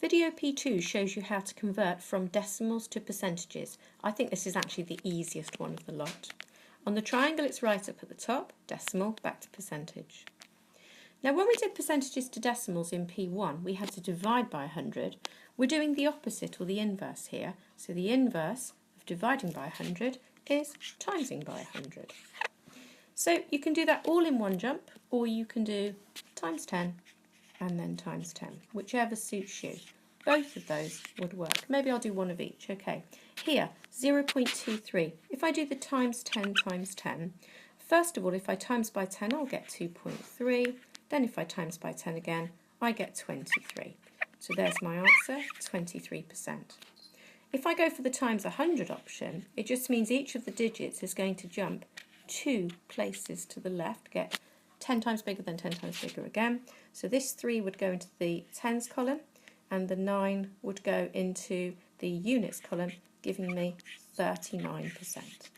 Video P2 shows you how to convert from decimals to percentages. I think this is actually the easiest one of the lot. On the triangle it's right up at the top, decimal, back to percentage. Now when we did percentages to decimals in P1 we had to divide by 100. We're doing the opposite or the inverse here. So the inverse of dividing by 100 is timesing by 100. So you can do that all in one jump, or you can do times 10 and then times 10, whichever suits you. Both of those would work. Maybe I'll do one of each. Okay, here 0.23. If I do the times 10 times 10, first of all if I times by 10 I'll get 2.3, then if I times by 10 again I get 23. So there's my answer, 23%. If I go for the times 100 option, it just means each of the digits is going to jump 2 places to the left, get 10 times bigger than 10 times bigger again. So this 3 would go into the tens column and the 9 would go into the units column, giving me 39%.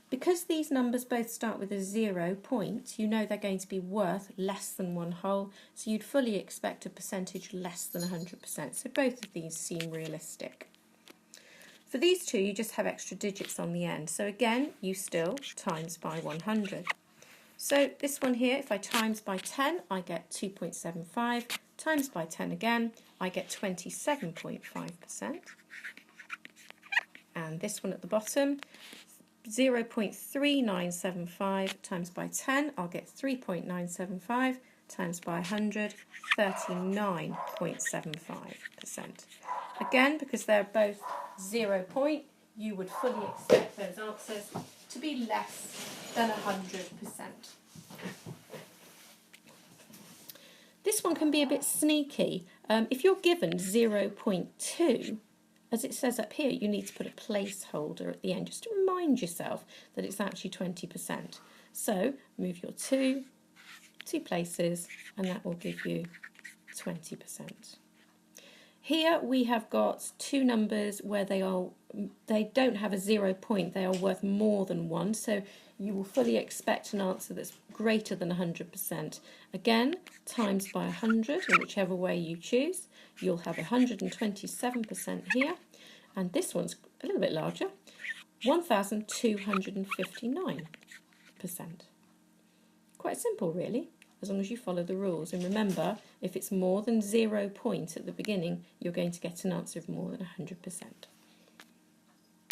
Because these numbers both start with a 0 point, you know they're going to be worth less than one whole, so you'd fully expect a percentage less than 100%. So both of these seem realistic. For these two, you just have extra digits on the end. So again, you still times by 100. So this one here, if I times by 10, I get 2.75. Times by 10 again, I get 27.5%. And this one at the bottom, 0.3975 times by 10, I'll get 3.975. Times by 100, 39.75%. Again, because they're both 0 point, you would fully expect those answers to be less than 100%. This one can be a bit sneaky. If you're given 0.2, as it says up here, you need to put a placeholder at the end just to remind yourself that it's actually 20%. So move your 2 places and that will give you 20%. Here we have got two numbers where they don't have a 0 point, they are worth more than 1, so you will fully expect an answer that's greater than 100%. Again, times by 100 in whichever way you choose, you'll have 127% here, and this one's a little bit larger, 1,259%. Quite simple really, as long as you follow the rules. And remember, if it's more than 0 point at the beginning, you're going to get an answer of more than 100%.